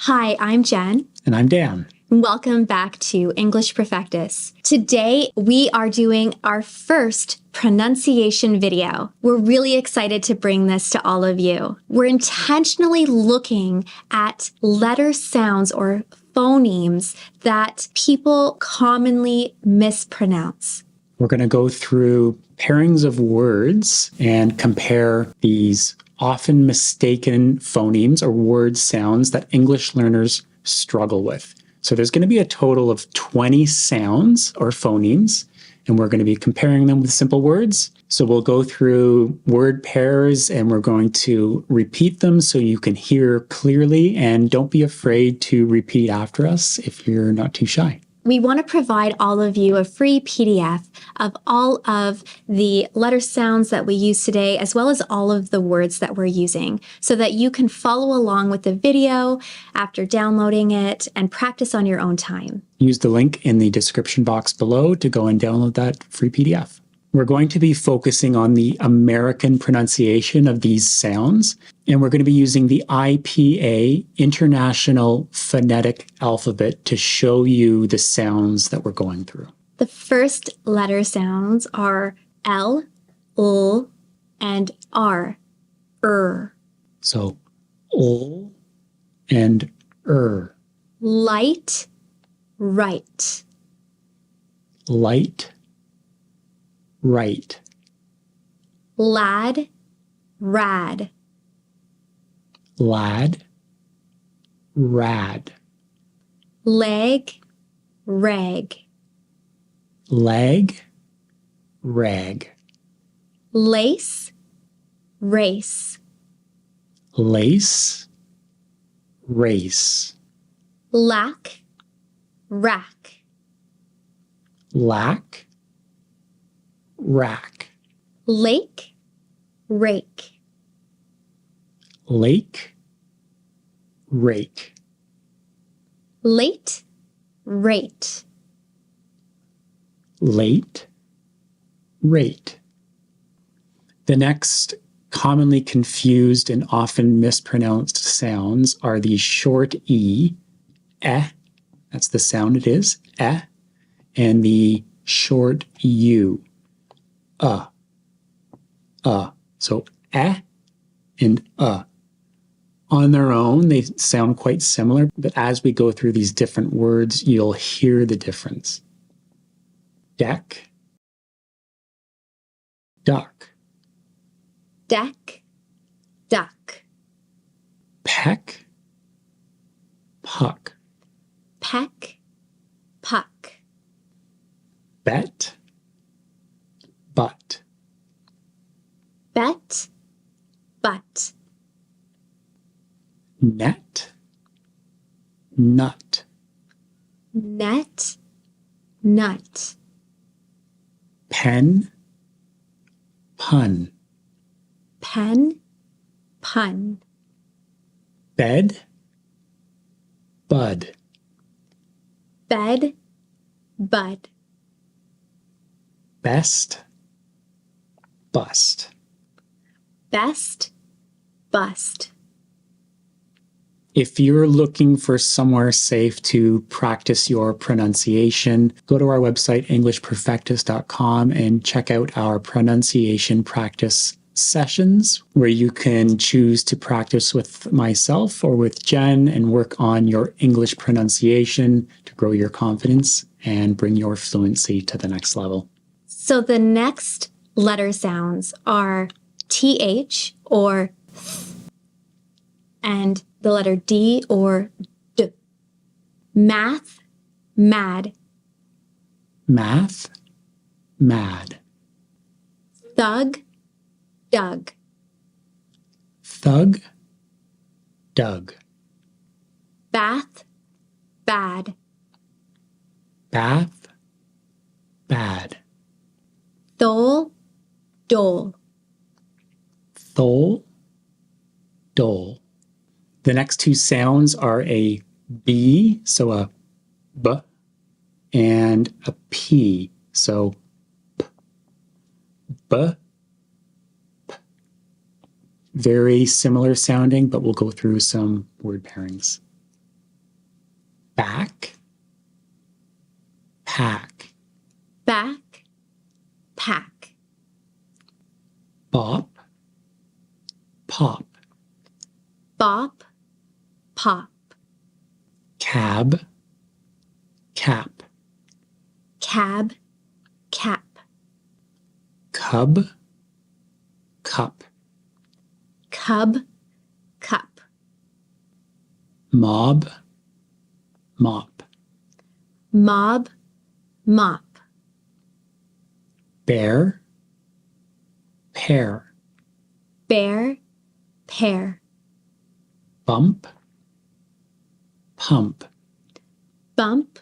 Hi, I'm Jen. And I'm Dan. Welcome back to English Perfectus. Today, we are doing our first pronunciation video. We're really excited to bring this to all of you. We're intentionally looking at letter sounds or phonemes that people commonly mispronounce. We're going to go through pairings of words and compare these often mistaken phonemes or word sounds that English learners struggle with. So there's going to be a total of 20 sounds or phonemes, and we're going to be comparing them with simple words. So we'll go through word pairs and we're going to repeat them so you can hear clearly, and don't be afraid to repeat after us if you're not too shy. We want to provide all of you a free PDF of all of the letter sounds that we use today, as well as all of the words that we're using, so that you can follow along with the video after downloading it and practice on your own time. Use the link in the description box below to go and download that free PDF. We're going to be focusing on the American pronunciation of these sounds, and we're going to be using the IPA, International Phonetic Alphabet, to show you the sounds that we're going through. The first letter sounds are L, L, and R, So, L and Light, right. Light, right. Lad, rad. Lad, rad. Leg, rag. Leg, rag. Lace, race. Lace, race. Lack, rack. Lack, rack. Lake, rake. Lake, rake. Late, rate. Late, rate. The next commonly confused and often mispronounced sounds are the short E, that's the sound it is, and the short U, So and On their own, they sound quite similar, but as we go through these different words, you'll hear the difference. Deck, duck. Deck, duck. Peck, puck. Peck, puck. Bet, butt. Bet, butt. Net, nut. Net, nut. Pen, pun. Pen, pun. Bed, bud. Bed, bud. Best, bust. Best, bust. If you're looking for somewhere safe to practice your pronunciation, go to our website, englishperfectus.com, and check out our pronunciation practice sessions where you can choose to practice with myself or with Jen and work on your English pronunciation to grow your confidence and bring your fluency to the next level. So the next letter sounds are TH or th, and the letter D or D. Math, mad. Math, mad. Thug, dug. Thug, dug. Bath, bad. Bath, bad. Thole, dole. Thole, dole. The next two sounds are a B, so a B, and a P, so P. B, P. Very similar sounding, but we'll go through some word pairings. back, pack, back, pack, bop, pop, bop, pop, cab, cap, cab, cap, cub, cup, cub, cup, mob, mop, mob, mop, bear, pear, bear, pear, bump, pump, bump,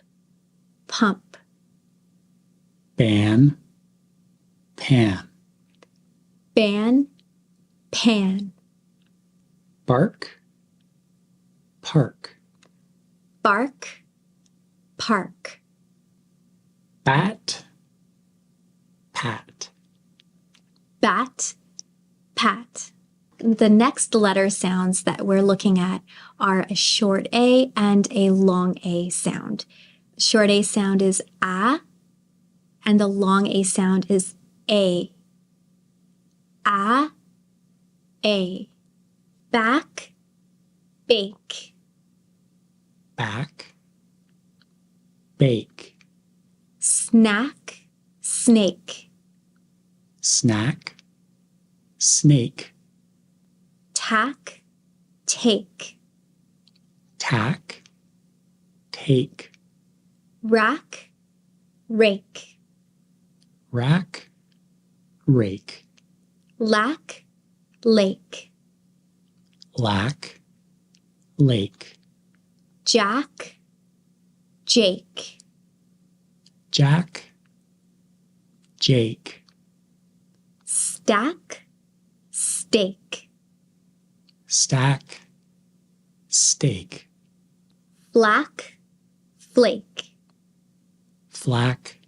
pump, ban, pan, ban, pan, bark, park, bark, park, bat, pat. bat, pat. The next letter sounds that we're looking at are a short A and a long A sound. Short A sound is A, and the long A sound is A. A, A. Back, bake, Back, bake, snack, snake, snack, snake, tack, take, tack, take, rack, rake, rack, rake, lack, lake, lack, lake, jack, jake, jack, jake, stack, steak, stack, steak, flack, flake, flack,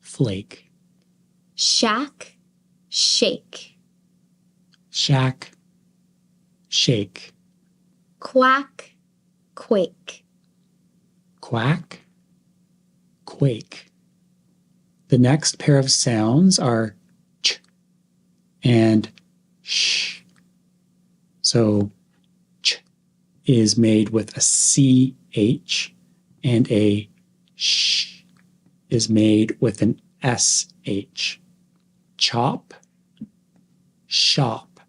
flake, shack, shake, shack, shake, quack, quake, quack, quake. The next pair of sounds are ch and sh. So ch is made with a CH and a sh is made with an SH. Chop, shop,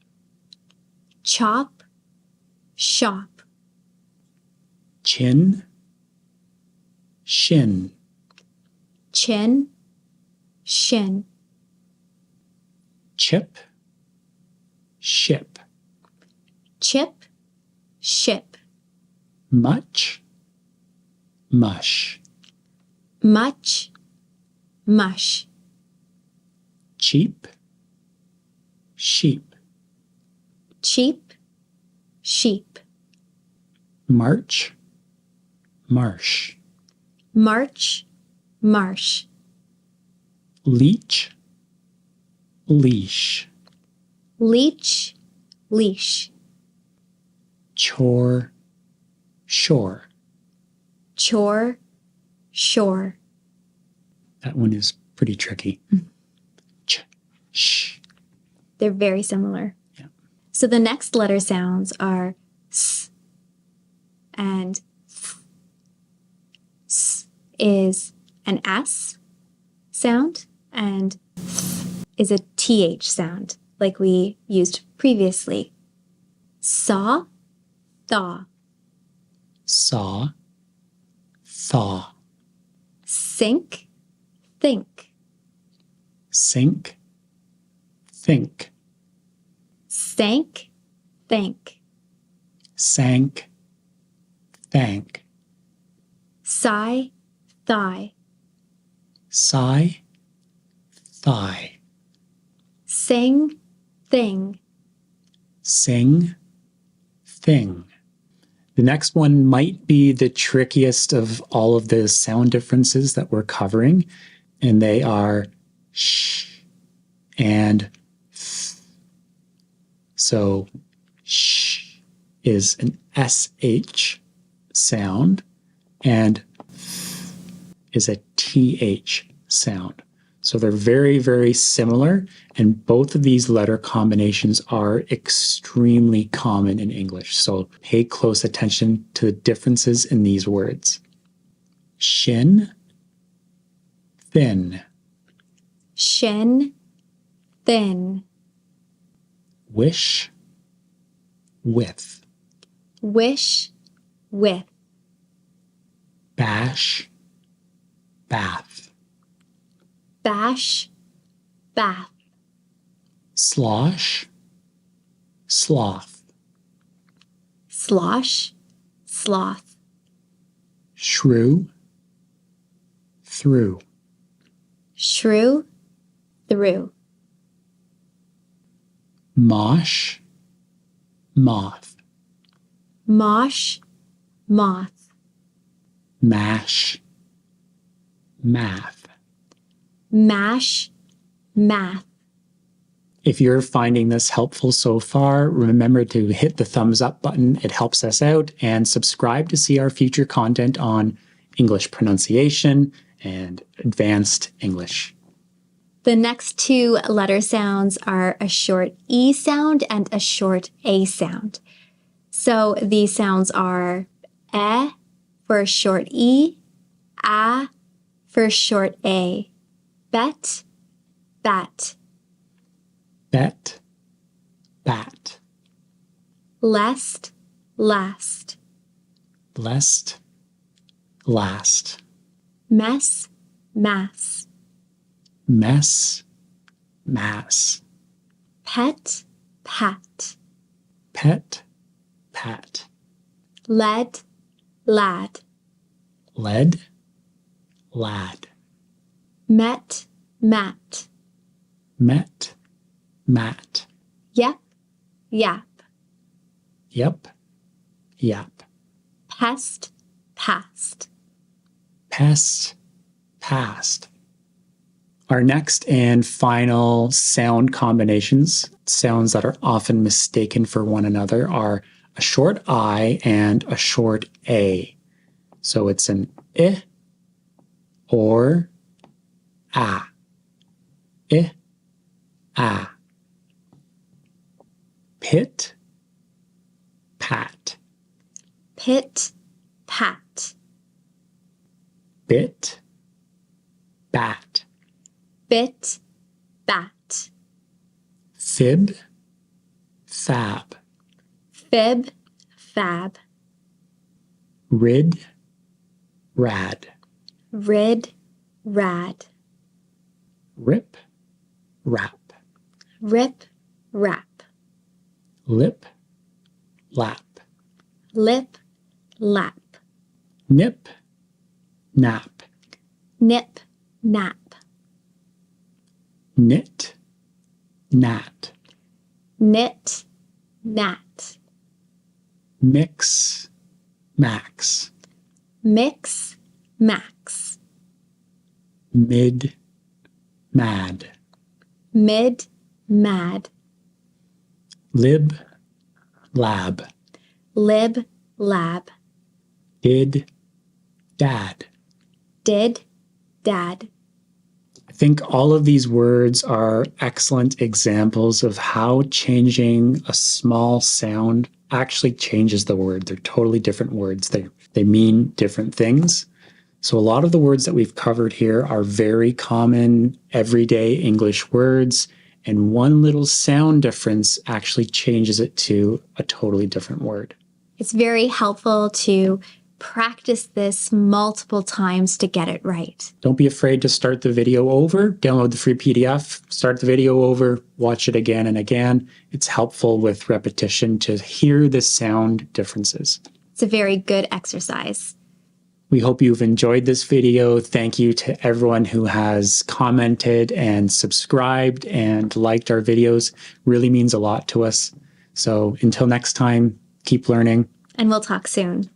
chop, shop, chin, shin, chin, shin, chip, ship, chip, ship, much, mush, much, mush, cheap, sheep, cheap, sheep, march, marsh, march, marsh, leech, leash, leech, leash, chore, shore. chore, shore. That one is pretty tricky. Ch, sh. They're very similar. Yeah. So the next letter sounds are s and th. S is an S sound and th is a TH sound like we used previously. Saw, thaw, Saw, thaw, sink, think, sink, think, sank, thank, sank, thank, sigh, thigh, sigh, thigh, sing, thing, sing, thing. The next one might be the trickiest of all of the sound differences that we're covering, and they are sh and th. So sh is an SH sound, and is a TH sound. So they're very, very similar, and both of these letter combinations are extremely common in English. So pay close attention to the differences in these words. Shin, thin. Shin, thin. Wish, with. Wish, with. Bash, bath. Bash, bath. Slosh, sloth. Slosh, sloth. Shrew, through. Shrew, through. Mosh, moth. Mosh, moth. Mash, math. Mash, math. If you're finding this helpful so far, remember to hit the thumbs up button. It helps us out, and subscribe to see our future content on English pronunciation and advanced English. The next two letter sounds are a short E sound and a short A sound. So these sounds are E for a short E, A for a short A. Bet, bat. Bet, bat. Lest, last. Blessed, last. Mess, mass. Mess, mass. Pet, pat. Pet, pat. Led, lad. Lead, lad. Met, mat. Met, mat. Yep, yap. Yep, yap. Pest, past. Pest, past. Our next and final sound combinations, sounds that are often mistaken for one another, are a short I and a short A. So it's an I or a. I, a. Pit, pat. Pit, pat. Bit, bat. Bit, bat. Fib, fab. Fib, fab. Rid, rad. Rid, rad. Rip, rap. Rip, rap. Lip, lap. Lip, lap. Nip, nap. Nip, nap. Knit, nat. Knit, nat. Mix, max. Mix, max. Mid, mad. Mid, mad. Lib, lab. Lib, lab. Did, dad. Did, dad. I think all of these words are excellent examples of how changing a small sound actually changes the word. They're totally different words. They mean different things. So a lot of the words that we've covered here are very common, everyday English words, and one little sound difference actually changes it to a totally different word. It's very helpful to practice this multiple times to get it right. Don't be afraid to start the video over, download the free PDF, start the video over, watch it again and again. It's helpful with repetition to hear the sound differences. It's a very good exercise. We hope you've enjoyed this video. Thank you to everyone who has commented and subscribed and liked our videos. Really means a lot to us. So until next time, keep learning. And we'll talk soon.